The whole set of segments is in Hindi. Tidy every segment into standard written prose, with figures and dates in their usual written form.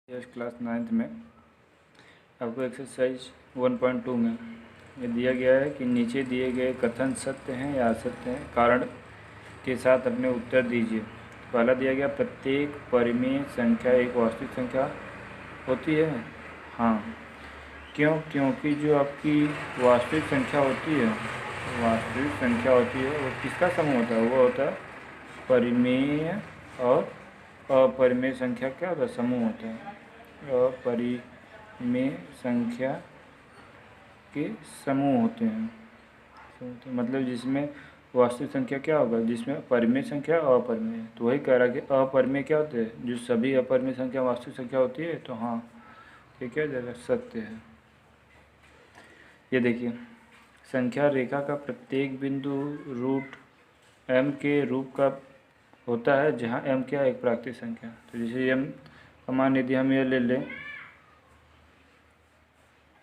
क्लास 9th में आपको एक्सरसाइज 1.2 में ये दिया गया है कि नीचे दिए गए कथन सत्य हैं या असत्य हैं, कारण के साथ अपने उत्तर दीजिए। पहला दिया गया, प्रत्येक परिमेय संख्या एक वास्तविक संख्या होती है। हाँ, क्यों? क्योंकि जो आपकी वास्तविक संख्या होती है वो किसका समूह होता है? वो होता है परिमेय और अपरिमेय संख्या क्या होता है? समूह होता है। अपरिमेय संख्या के समूह होते हैं। मतलब जिसमें वास्तविक संख्या क्या होगा? जिसमें परिमेय संख्या और अपरिमेय। तो वही कह रहा है कि अपरिमेय क्या होते हैं? जो सभी अपरिमेय संख्या वास्तविक संख्या होती है। तो हाँ, ये क्या जाएगा? सत्य है। ये देखिए, संख्या रेखा का प्रत्येक बिंदु रूट m के रूप का होता है, जहाँ m क्या है? एक प्राकृतिक संख्या। तो जैसे m का मान यदि हम ये ले लें,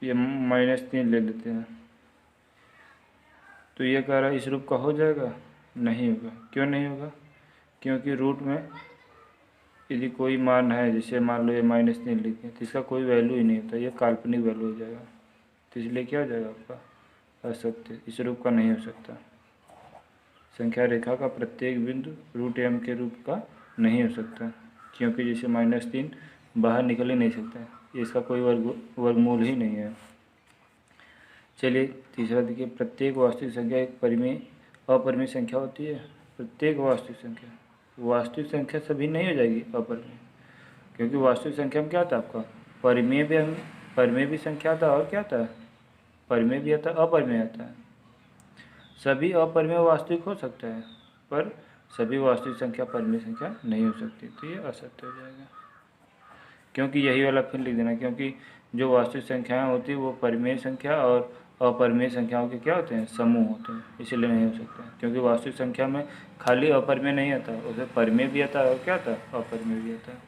ये -3 ले लेते हैं, तो ये कह रहा है इस रूप का हो जाएगा? नहीं होगा। क्यों नहीं होगा? क्योंकि रूट में यदि कोई मान है, जैसे मान लो ये -3 लिखे, तो इसका कोई वैल्यू ही नहीं होता, ये काल्पनिक वैल्यू हो जाएगा। तो इसलिए क्या हो जाएगा आपका? असत्य, इस रूप का नहीं हो सकता। संख्या रेखा का प्रत्येक बिंदु रूट m के रूप का नहीं हो सकता, क्योंकि जैसे -3 बाहर निकल ही नहीं सकता है, इसका कोई वर्गमूल ही नहीं है। चलिए तीसरा देखिए, प्रत्येक वास्तविक संख्या एक परिमेय अपरिमेय संख्या होती है। प्रत्येक वास्तविक संख्या सभी नहीं हो जाएगी अपरिमेय, क्योंकि वास्तविक संख्या में क्या आता है आपका? परिमेय भी संख्या आता है, और क्या आता है? परिमेय भी आता है, अपरिमेय आता है। सभी अपरिमेय वास्तविक हो सकता है, पर सभी वास्तविक संख्या परिमेय संख्या नहीं हो सकती। तो ये असत्य हो जाएगा, क्योंकि यही वाला फिर लिख देना, क्योंकि जो वास्तविक संख्याएं होती है वो परिमेय संख्या और अपरिमेय संख्याओं के क्या होते हैं? समूह होते हैं, इसलिए नहीं हो सकता। क्योंकि वास्तविक संख्या में खाली अपरिमेय नहीं आता, उसमें परिमेय भी आता है और क्या आता है? अपरिमेय भी आता है।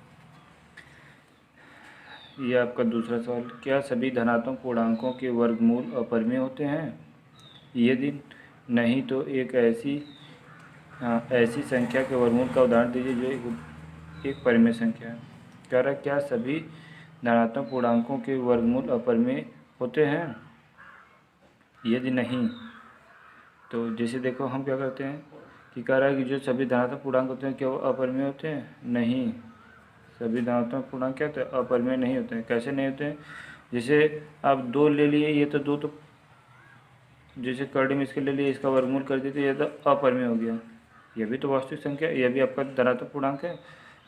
ये आपका दूसरा सवाल, क्या सभी धनात्मक पूर्णांकों के वर्गमूल अपरिमेय होते हैं? यदि नहीं तो एक ऐसी संख्या के वर्गमूल का उदाहरण दीजिए जो एक परिमेय संख्या है। कह रहा है क्या सभी धनात्मक पूर्णांकों के वर्गमूल अपरिमेय होते हैं? यदि नहीं, तो जैसे देखो हम क्या करते हैं कि कह रहा है कि जो सभी धनात्मक पूर्णांक होते हैं क्या वो अपरिमेय होते हैं? नहीं, सभी धनात्मक पूर्णांक क्या होते हैं? अपरिमेय नहीं होते हैं। कैसे नहीं होते हैं? जैसे आप 2 ले लिए, ये तो 2 तो जैसे कर्ड में इसके ले लिए, इसका वर्गमूल कर देते, ये तो अपरिमेय हो गया। यह भी तो वास्तविक संख्या, यह भी आपका धनात्मक पूर्णांक है।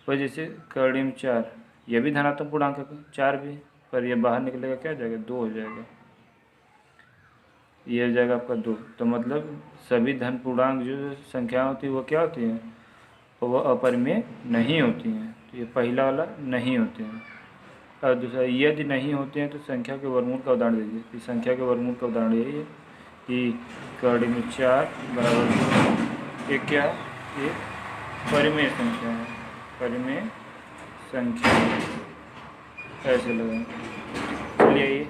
पर जैसे कर्डिम 4, यह भी धनात्मक पूर्णांक है, 4 भी, पर यह बाहर निकलेगा, क्या हो जाएगा? 2 हो जाएगा। ये हो जाएगा आपका 2। तो मतलब सभी धन पूर्णांक जो संख्या होती है वो क्या होती हैं? वो अपरिमेय नहीं होती हैं। तो ये पहला वाला नहीं होते हैं। और दूसरा, यदि नहीं होते हैं तो संख्या के वर्गमूल का उदाहरण दीजिए। इस संख्या के वर्गमूल का उदाहरण यही है कि कर्डिम 4 बराबर एक क्या है? ये परिमेय संख्या है, परिमेय संख्या ऐसे लगाएं। चलिए ये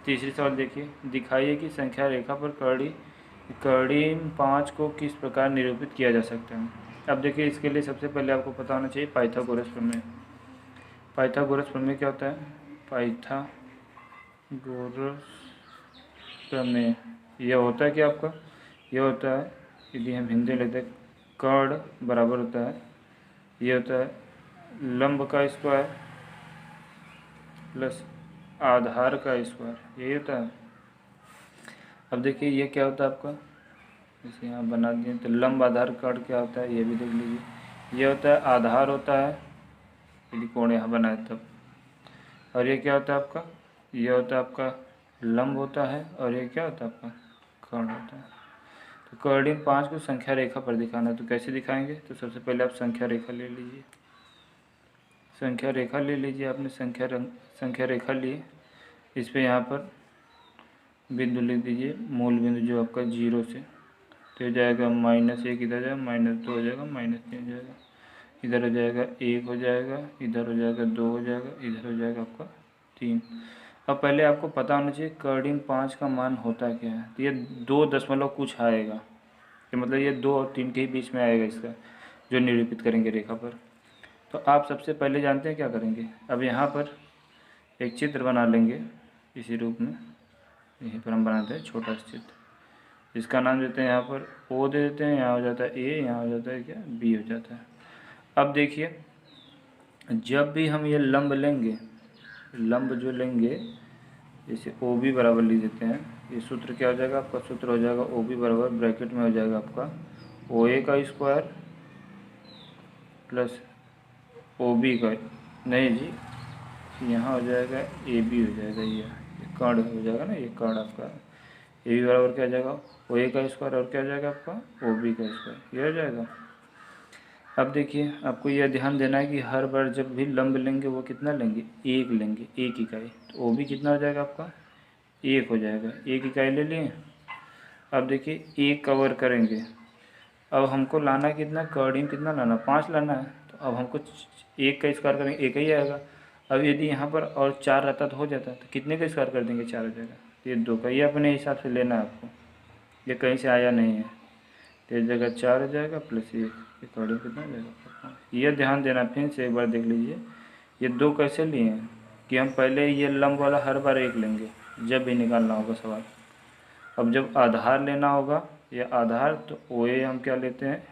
तीसरी सवाल देखिए, दिखाइए कि संख्या रेखा पर कर्डिम 5 को किस प्रकार निरूपित किया जा सकता है। अब देखिए, इसके लिए सबसे पहले आपको पता होना चाहिए पाइथागोरस प्रमेय। पाइथागोरस प्रमेय क्या होता है? पाइथागोरस प्रमेय यह होता है कि आपका यह होता है, यदि हम हिंदी लेते हैं, कर्ड बराबर होता है, ये होता है लंब का स्क्वायर प्लस आधार का स्क्वायर, यही होता है। अब देखिए ये क्या होता है आपका, जैसे यहाँ बना दिए तो लंब आधार कर्ड क्या होता है ये भी देख लीजिए। ये होता है आधार होता है, यदि कोण यहाँ बनाए तब। और ये क्या होता है आपका? ये होता है आपका लंब होता है, और ये क्या होता है आपका? कर्ण होता है। तो कर्डिम 5 को संख्या रेखा पर दिखाना है, तो कैसे दिखाएंगे? तो सबसे पहले आप संख्या रेखा ले लीजिए। संख्या रेखा ले लीजिए आपने, संख्या रेखा लिए, इस पर यहाँ पर बिंदु लिख दीजिए, मूल बिंदु जो आपका 0 से, तो हो जाएगा -1, इधर जाएगा -2 हो जाएगा, -3 हो जाएगा, इधर हो जाएगा 1 हो जाएगा, इधर हो जाएगा 2 हो जाएगा, इधर हो जाएगा आपका 3। अब पहले आपको पता होना चाहिए कर्डिम 5 का मान होता क्या है। तो ये 2 दशमलव कुछ आएगा, कि मतलब ये 2 और 3 के ही बीच में आएगा इसका, जो निरूपित करेंगे रेखा पर। तो आप सबसे पहले जानते हैं क्या करेंगे, अब यहाँ पर एक चित्र बना लेंगे इसी रूप में, यहीं पर हम बनाते हैं छोटा सा चित्र, इसका नाम देते हैं यहाँ पर ओ दे देते हैं, यहाँ हो जाता है ए, यहाँ हो जाता है क्या बी हो जाता है। अब देखिए जब भी हम ये लंब लेंगे, लंब जो लेंगे जैसे ओ बी बराबर लिख देते हैं, ये सूत्र क्या हो जाएगा आपका, सूत्र हो जाएगा ओ बी बराबर ब्रैकेट में हो जाएगा आपका ओ ए का स्क्वायर प्लस ओ बी का, नहीं जी यहाँ हो जाएगा ए बी हो जाएगा, ये कर्ण हो जाएगा ना, ये कर्ण आपका ए बी बराबर क्या हो जाएगा ओ ए का स्क्वायर और क्या हो जाएगा आपका ओ बी का स्क्वायर, ये हो जाएगा। अब देखिए आपको यह ध्यान देना है कि हर बार जब भी लंब लेंगे वो कितना लेंगे, एक लेंगे, एक इकाई, तो ओ बी कितना हो जाएगा आपका एक हो जाएगा, एक इकाई ले लिए। अब देखिए एक कवर करेंगे, अब हमको लाना कितना, कर्डिंग कितना लाना 5 लाना है, तो अब हमको एक का स्क्वायर करेंगे एक ही आएगा। अब यदि यहाँ पर और 4 रहता तो हो जाता, तो कितने का स्क्वायर कर देंगे 4 हो जाएगा, तो ये 2 का, ये अपने हिसाब से लेना है आपको, ये कहीं से आया नहीं है, तो इस जगह 4 हो जाएगा प्लस 1, कर्डिंग कितना हो जाएगा। ये ध्यान देना, फिर से एक बार देख लीजिए ये 2 कैसे लिए हैं कि हम पहले ये लंब वाला हर बार एक लेंगे जब भी निकालना होगा सवाल। अब जब आधार लेना होगा या आधार, तो ओ ए हम क्या लेते हैं,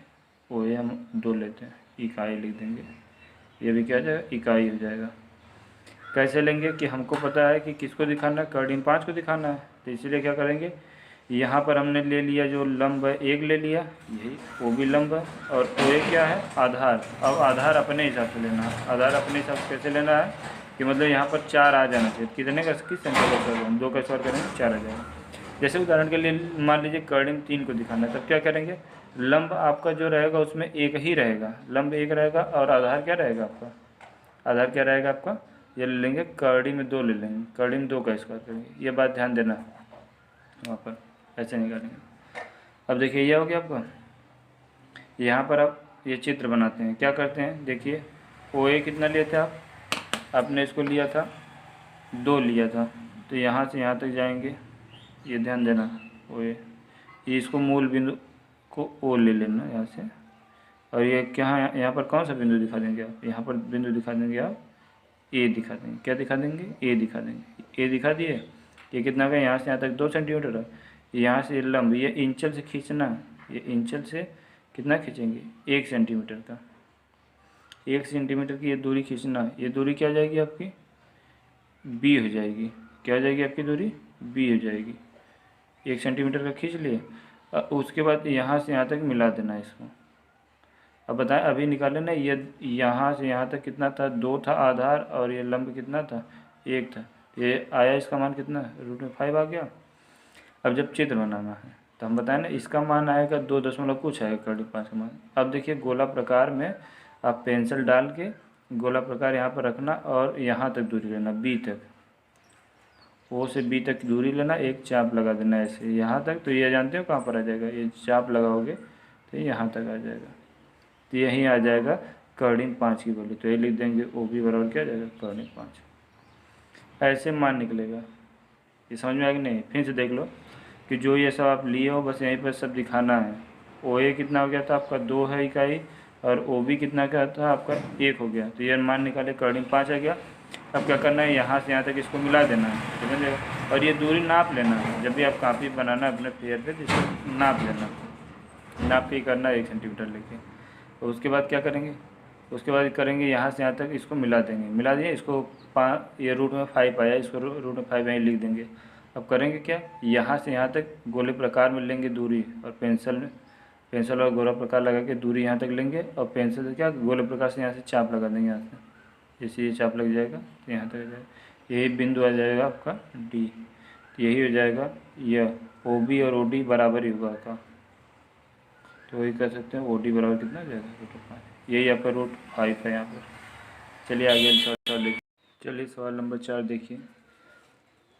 ओ ए हम 2 लेते हैं, इकाई लिख देंगे, ये भी क्या हो जाएगा इकाई हो जाएगा। कैसे लेंगे कि हमको पता है कि किसको दिखाना है, कर्डिंग 5 को दिखाना है, तो इसीलिए क्या करेंगे, यहाँ पर हमने ले लिया जो लंब है एक ले लिया, यही वो भी लंब है, और ओ ए क्या है आधार। अब आधार अपने हिसाब से लेना है, आधार अपने हिसाब से कैसे लेना है कि मतलब यहाँ पर 4 आ जाना चाहिए, कितने का किस संख्या का स्क्वायर करेंगे, 2 का स्क्वायर करेंगे 4 आ जाएगा। जैसे उदाहरण के लिए मान लीजिए कर्डिंग 3 को दिखाना है, तब क्या करेंगे, लंब आपका जो रहेगा उसमें एक ही रहेगा, लंब एक रहेगा, और आधार क्या रहेगा आपका, आधार क्या रहेगा आपका, ये ले लेंगे कर्डिंग में 2 ले लेंगे, कर्डिंग में 2 का स्क्वायर करेंगे, ये बात ध्यान देना वहाँ पर ऐसे निकालेंगे। अब देखिए यह हो गया आपका, यहाँ पर आप ये चित्र बनाते हैं, क्या करते हैं देखिए ओ ए कितना लिए थे आप, आपने इसको लिया था 2 लिया था, तो यहाँ से यहाँ तक जाएंगे, ये ध्यान देना ओ ए, ये इसको मूल बिंदु को ओ ले लेना यहाँ से, और ये क्या है यहाँ पर कौन सा बिंदु दिखा देंगे आप, यहाँ पर बिंदु दिखा देंगे आप ए दिखा देंगे, क्या दिखा देंगे ए दिखा देंगे, ए दिखा दिए, ये कितना का यहाँ से यहाँ तक 2 सेंटीमीटर है, यहाँ से लंब ये इंचल से खींचना, ये इंचल से कितना खींचेंगे 1 सेंटीमीटर का, 1 सेंटीमीटर की ये दूरी खींचना, ये दूरी क्या हो जाएगी आपकी बी हो जाएगी, क्या हो जाएगी आपकी दूरी बी हो जाएगी, 1 सेंटीमीटर का खींच लिए। उसके बाद यहाँ से यहाँ तक मिला देना इसको। अब बताएं अभी निकाले ना, ये यहाँ से यहाँ तक कितना था 2 था आधार, और ये लंब कितना था 1 था, ये आया इसका मान कितना √5 आ गया। अब जब चित्र बनाना है तो हम बताएं ना इसका मान आएगा 2 दशमलव कुछ आएगा कर्डिंग 5 का मान। अब देखिए गोला प्रकार में आप पेंसिल डाल के गोला प्रकार यहाँ पर रखना, और यहाँ तक दूरी लेना बी तक, ओ से बी तक दूरी लेना, एक चाप लगा देना ऐसे यहाँ तक, तो ये जानते हो कहाँ पर आ जाएगा, ये चाप लगाओगे तो यहाँ तक आ जाएगा, तो यहीं आ जाएगा कर्डिंग 5 की वैल्यू, तो ये लिख देंगे ओ बी बराबर क्या आ जाएगा कर्डिंग 5, ऐसे मान निकलेगा। ये समझ में आएगा नहीं, फिर से देख लो कि जो ये सब आप लिए हो बस यहीं पर सब दिखाना है। ओ ए कितना हो गया था आपका 2 है इकाई, और ओ बी कितना क्या था आपका 1 हो गया, तो ये मान निकाले कर्डिंग 5 आ गया। अब क्या करना है यहाँ से यहाँ तक इसको मिला देना है, समझ जाएगा, और ये दूरी नाप लेना है, जब भी आप कापी बनाना अपने पेयर पे तो इसको नाप लेना, नाप के करना 1 सेंटीमीटर लेके। तो उसके बाद क्या करेंगे, उसके बाद करेंगे यहाँ से यहाँ तक इसको मिला देंगे, मिला दिए इसको ये √5 आया, इसको √5 यहीं लिख देंगे। अब करेंगे क्या, यहाँ से यहाँ तक गोले प्रकार में लेंगे दूरी, और पेंसिल और गोला प्रकार लगा के दूरी यहाँ तक लेंगे, और पेंसिल से क्या गोले प्रकार से यहाँ से चाप लगा देंगे, यहाँ से जैसे ये चाप लग जाएगा तो यहाँ तक आ जाएगा, यही बिंदु आ जाएगा आपका डी, तो यही हो जाएगा यह ओ बी और ओ डी बराबर ही होगा का, तो वही कर सकते हैं ओ डी बराबर कितना आ जाएगा √5, यही आपका √5 है यहाँ पर। चलिए आगे सवाल देखिए, चलिए सवाल नंबर 4 देखिए,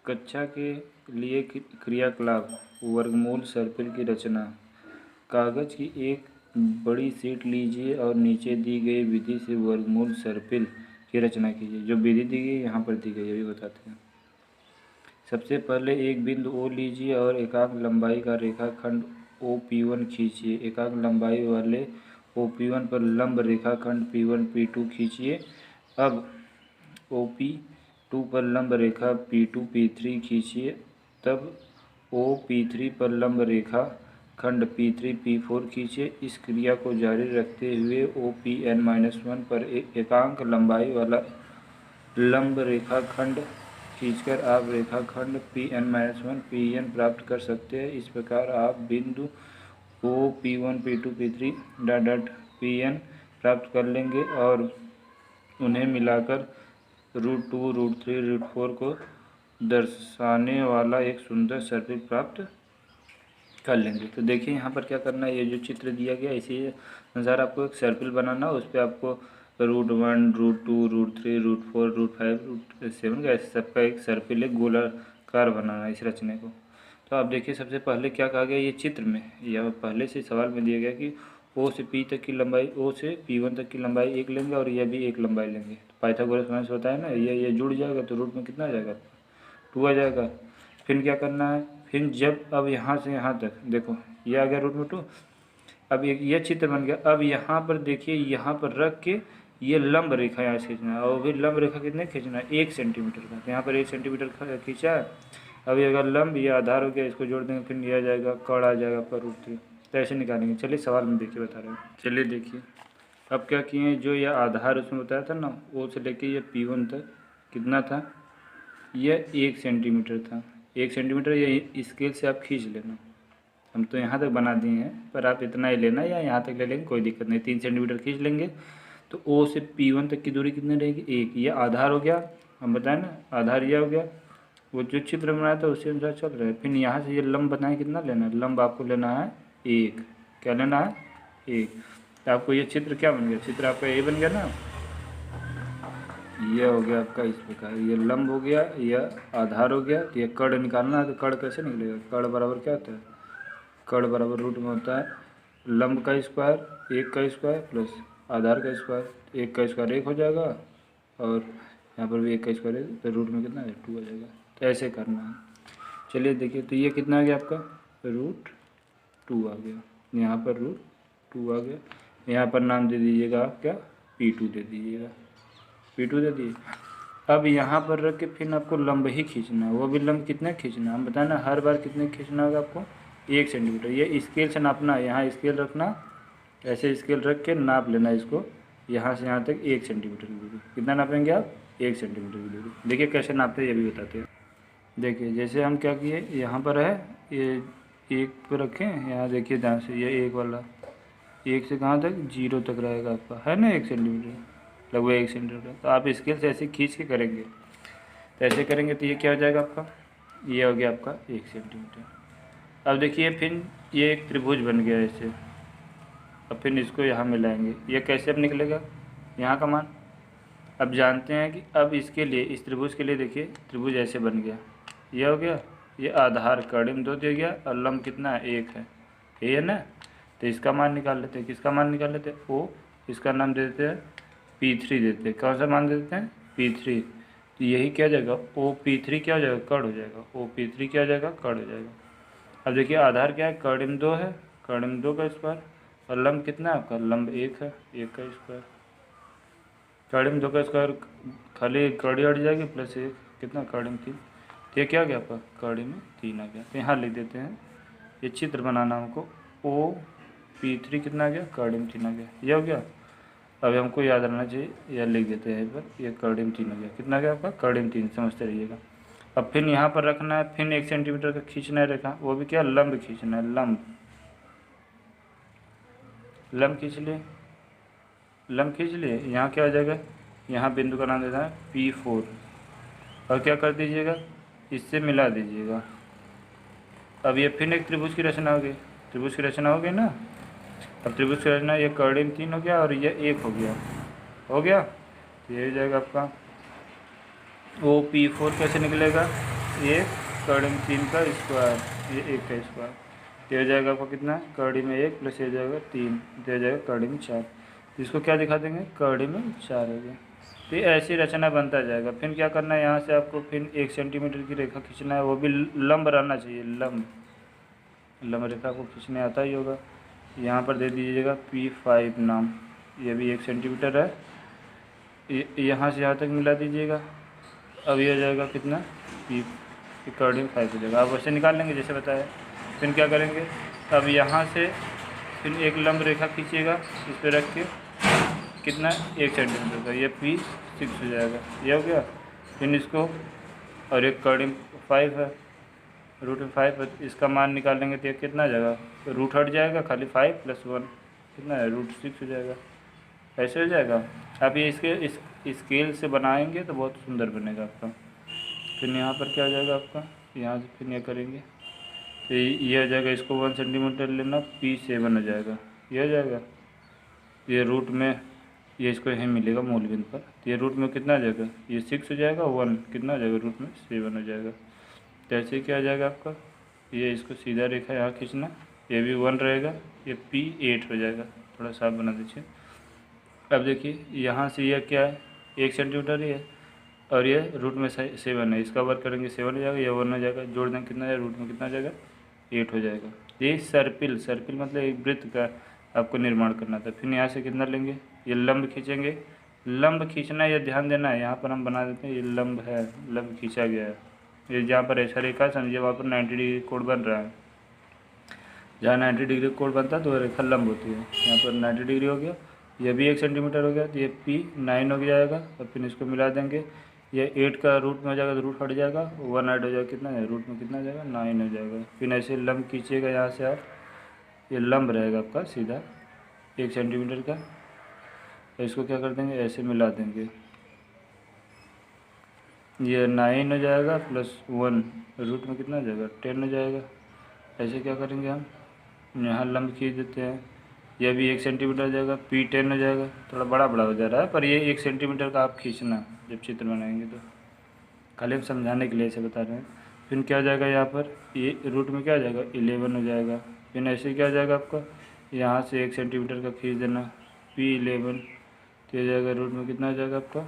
कक्षा के लिए क्रियाकलाप वर्गमूल सर्पिल की रचना। कागज़ की एक बड़ी शीट लीजिए और नीचे दी गई विधि से वर्गमूल सर्पिल की रचना कीजिए। जो विधि दी गई यहाँ पर दी गई है, ये भी बताते हैं। सबसे पहले एक बिंदु ओ लीजिए और एकाग्र लंबाई का रेखाखंड OP1 खींचिए। एकाग्र लंबाई वाले OP1 पर लंब रेखाखंड P1 P2 खींचिए। अब OP2 पर लंब रेखा P2 P3 खींचिए। तब OP3 पर लंब रेखा खंड P3 P4 खींचिए। इस क्रिया को जारी रखते हुए OPN-1 पर एकांक लंबाई वाला लंब रेखाखंड खींचकर आप रेखाखंड Pn-1 Pn प्राप्त कर सकते हैं। इस प्रकार आप बिंदु OP1 P2 P3 dot dot Pn प्राप्त कर लेंगे और उन्हें मिलाकर √2 √3 √4 को दर्शाने वाला एक सुंदर सर्किल प्राप्त कर लेंगे। तो देखिए यहाँ पर क्या करना है, ये जो चित्र दिया गया इसी अनुसार आपको एक सर्किल बनाना, उस पर आपको √1 √2 √3 √4 √5 √7 का ऐसे सबका एक सर्किल एक गोलाकार बनाना है इस रचने को। तो आप देखिए सबसे पहले क्या कहा गया, ये चित्र में या पहले से सवाल में दिया गया कि O से P तक की लंबाई, O से P1 तक की लंबाई 1 लेंगे और यह भी 1 लंबाई लेंगे। तो पाइथागोरस प्रमेय होता है ना, ये जुड़ जाएगा तो रूट में कितना आ जाएगा, 2 आ जाएगा। फिर क्या करना है, फिर जब अब यहाँ से यहाँ तक देखो ये आ गया √2। अब ये चित्र बन गया। अब यहाँ पर देखिए, यहाँ पर रख के ये लंब रेखा यहाँ से खींचना है और भी लंब रेखा कितने खींचना है, 1 सेंटीमीटर का। तो यहाँ पर 1 सेंटीमीटर खींचा है। अब ये अगर लंब ये आधार हो गया, इसको जोड़ देंगे, फिर ये आ जाएगा कड़ आ जाएगा आपका √3। तो ऐसे निकालेंगे। चलिए सवाल में देखिए बता रहे हैं। चलिए देखिए अब क्या किए, जो ये आधार उसमें बताया था ना, O से लेके ये P1 तक कितना था, यह 1 सेंटीमीटर था। 1 सेंटीमीटर ये स्केल से आप खींच लेना। हम तो यहाँ तक बना दिए हैं, पर आप इतना ही लेना या यहाँ तक ले लेंगे कोई दिक्कत नहीं। 3 सेंटीमीटर खींच लेंगे तो O से P1 तक की दूरी कितनी रहेगी, 1। ये आधार हो गया, हम बताएं ना, आधार यह हो गया। वो जो चित्र बनाया था उसी अनुसार चल रहा है। फिर यहाँ से ये लंब बताएं कितना लेना है, लंब आपको लेना है 1। क्या लेना है, 1। तो आपको ये चित्र क्या बन गया, चित्र आपका ये बन गया ना, ये हो गया आपका इस प्रकार। ये लंब हो गया, यह आधार हो गया। तो ये कड़ निकालना है, तो कड़ कैसे निकलेगा, कड़ बराबर क्या होता है, कड़ बराबर रूट में होता है लंब का स्क्वायर 1 का स्क्वायर प्लस आधार का स्क्वायर। 1 का स्क्वायर 1 हो जाएगा और यहाँ पर भी 1 का स्क्वायर है, तो रूट में कितना है, 2 आ जाएगा। तो ऐसे करना है। चलिए देखिए, तो ये कितना आ गया आपका, √2 आ गया। यहाँ पर √2 आ गया। यहाँ पर नाम दे दीजिएगा आप क्या, P2 दे दीजिएगा, P2 दे दिए। अब यहाँ पर रख के फिर आपको लंब ही खींचना है। वो भी लंब कितने खींचना है, हम बताए ना, हर बार कितने खींचना होगा आपको, 1 सेंटीमीटर। ये स्केल से नापना है, यहाँ स्केल रखना, ऐसे स्केल रख के नाप लेना इसको, यहाँ से यहाँ तक 1 सेंटीमीटर की दूरी। कितना नापेंगे आप, 1 सेंटीमीटर की दूरी। देखिए कैसे नापते हैं ये भी बताते हैं। देखिए जैसे हम क्या किए, यहाँ पर है ये 1 पर रखें, यहाँ देखिए ध्यान से, ये 1 वाला 1 से कहाँ तक, 0 तक रहेगा आपका, है ना 1 सेंटीमीटर, लगभग 1 सेंटीमीटर। तो आप स्केल से ऐसे खींच के करेंगे, तो ऐसे करेंगे तो ये क्या हो जाएगा आपका, ये हो गया आपका 1 सेंटीमीटर। अब देखिए फिर ये एक त्रिभुज बन गया ऐसे। अब फिर इसको यहाँ मिलाएंगे, ये कैसे अब निकलेगा, यहाँ का मान अब जानते हैं कि अब इसके लिए, इस त्रिभुज के लिए देखिए त्रिभुज ऐसे बन गया, ये हो गया, ये आधार कड़िम 2 दे गया और लंब कितना है, 1 है, ये है ना। तो इसका मान निकाल लेते हैं, किसका मान निकाल लेते हैं, O, इसका नाम दे देते हैं P3 देते हैं। कौन सा मान दे देते हैं, P3। तो यही क्या हो जाएगा, OP3 क्या हो जाएगा, कड़ हो जाएगा, OP3 क्या हो जाएगा, कड़ हो जाएगा। अब देखिए आधार क्या है, कड़िम 2 है, कड़िम 2 का स्क्वायर, और लंब कितना है आपका, लंब 1 है, 1 का स्क्वायर। कड़िम 2 का स्क्वायर खाली कड़ी हट जाएगी प्लस 1 कितना, कड़िम 3। तो ये क्या हो गया आपका, कड़ी में 3 आ गया। तो यहाँ लिख देते हैं, ये चित्र बनाना हमको, OP3 कितना आ गया, कड़िम 3 आ गया, ये हो गया। अब हमको याद रहना चाहिए, यह लिख देते हैं पर, ये कड़िम 3 हो गया, कितना गया आपका, कड़िम 3, समझते रहिएगा। अब फिर यहाँ पर रखना है, फिर 1 सेंटीमीटर का खींचना है रेखा, वो भी क्या, लंब खींचना है, लंब खींच लिए, लंब खींच लिए। यहाँ क्या हो जाएगा, यहाँ बिंदु का नाम देना है P4 और क्या कर दीजिएगा, इससे मिला दीजिएगा। अब ये फिर एक त्रिभुज की रचना हो गई, त्रिभुज की रचना हो गई ना। अब त्रिभुज की रचना, ये कड़िम 3 हो गया और ये 1 हो गया, हो गया। तो ये हो जाएगा आपका OP4 कैसे निकलेगा, ये कड़िम 3 का स्क्वायर, ये 1 का स्क्वायर। ये हो जाएगा आपको कितना, कड़िम 1 प्लस ये हो जाएगा 3, ये हो जाएगा कड़िम 4। इसको क्या दिखा देंगे, कड़िम 4 हो गया। तो ऐसी रचना बनता जाएगा। फिर क्या करना है, यहाँ से आपको फिर 1 सेंटीमीटर की रेखा खींचना है, वो भी लंब रहना चाहिए, लंब रेखा को खींचने आता ही होगा। यहाँ पर दे दीजिएगा P5 नाम, ये भी 1 सेंटीमीटर है। यहाँ से यहाँ तक मिला दीजिएगा। अब ये हो जाएगा कितना, P अकॉर्डिंग 5 हो जाएगा। आप वैसे निकाल लेंगे जैसे बताया। फिर क्या करेंगे, अब यहाँ से फिर एक लंब रेखा खींचिएगा इस पर रख के, कितना 1 सेंटीमीटर का, ये P6 हो जाएगा। ये हो गया। फिर इसको, और एक अकॉर्डिंग 5 है, रूट में 5 है, इसका मान निकालेंगे तो ये कितना आ जाएगा, रूट हट जाएगा, खाली 5 + 1 कितना है, √6 हो जाएगा। ऐसे हो जाएगा। आप ये इसके इस स्केल से बनाएंगे तो बहुत सुंदर बनेगा आपका। फिर यहाँ पर क्या हो जाएगा आपका, यहाँ से फिर ये करेंगे तो ये हो जाएगा, इसको 1 सेंटीमीटर लेना, P7 हो जाएगा। ये हो जाएगा। ये रूट में, ये इसको यहीं मिलेगा मूल बिंदु पर, तो ये रूट में कितना आ जाएगा, ये 6 हो जाएगा, 1 कितना हो जाएगा, रूट में 7 हो जाएगा। तो ऐसे क्या आ जाएगा आपका, ये इसको सीधा रेखा यहाँ खींचना, ये भी 1 रहेगा, ये P8 हो जाएगा। थोड़ा साफ बना दीजिए। अब देखिए यहाँ से यह क्या है, 1 सेंटीमीटर ही है, और ये रूट में 7 है, इसका वर्क करेंगे 7 हो जाएगा, ये 1 हो जाएगा, जोड़ देंगे कितना जाएगा, रूट में कितना जाएगा, 8 हो जाएगा। ये सर्पिल मतलब एक वृत्त का आपको निर्माण करना था। फिर यहाँ से कितना लेंगे, ये लंब खींचेंगे। लंब खींचना, ये ध्यान देना है, यहाँ पर हम बना देते हैं, ये लंब है, लंब खींचा गया है। ये जहाँ पर ऐसा रेखा समझिए, वहाँ पर 90 डिग्री कोण बन रहा है। जहाँ 90 डिग्री कोण बनता है तो रेखा लंब होती है। यहाँ पर 90 डिग्री हो गया, ये भी 1 सेंटीमीटर हो गया, तो ये P9 हो जाएगा। और फिर इसको मिला देंगे, ये 8 का रूट में हो जाएगा तो रूट हट जाएगा, 1 ऐड हो जाएगा, कितना है, रूट में कितना जाएगा, 9 हो जाएगा। फिर ऐसे लंब खींचिएगा यहाँ से आप, ये लंब रहेगा आपका सीधा 1 सेंटीमीटर का। तो इसको क्या कर देंगे, ऐसे मिला देंगे, ये 9 हो जाएगा +1, रूट में कितना हो जाएगा, 10 हो जाएगा। ऐसे क्या करेंगे हम, यहाँ लंब खींच देते हैं, यह भी 1 सेंटीमीटर हो जाएगा, P10 हो जाएगा। थोड़ा बड़ा हो जा रहा है, पर ये 1 सेंटीमीटर का आप खींचना जब चित्र बनाएंगे तो, खाली हम समझाने के लिए ऐसे बता रहे हैं। फिर क्या हो जाएगा, यहाँ पर ये रूट में क्या हो जाएगा, 11 हो जाएगा। फिर ऐसे क्या हो जाएगा आपका, यहाँ से 1 सेंटीमीटर का खींच देना, P11, तो हो जाएगा, रूट में कितना हो जाएगा आपका,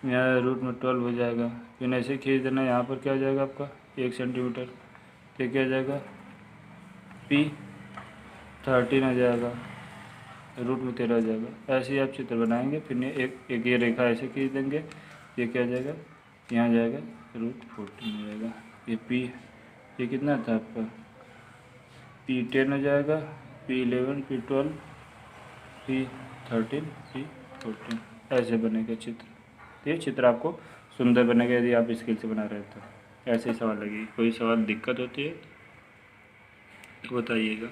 यहाँ रूट में 12 हो जाएगा। फिर ऐसे खींच देना, यहाँ पर क्या हो जाएगा आपका, 1 सेंटीमीटर, तो क्या हो जाएगा, P13 हो जाएगा, रूट में 13 हो जाएगा। ऐसे ही आप चित्र बनाएंगे। फिर एक ये रेखा ऐसे खींच देंगे, ये क्या हो जाएगा, यहाँ जाएगा, √14 हो जाएगा। ये कितना था आपका, P10 हो जाएगा, P11, P12, P13, P14, ऐसे बनेगा चित्र। तो ये चित्र आपको सुंदर बनेगा यदि आप स्केल से बना रहे हो तो। ऐसे ही सवाल लगेगी। कोई सवाल दिक्कत होती है तो बताइएगा।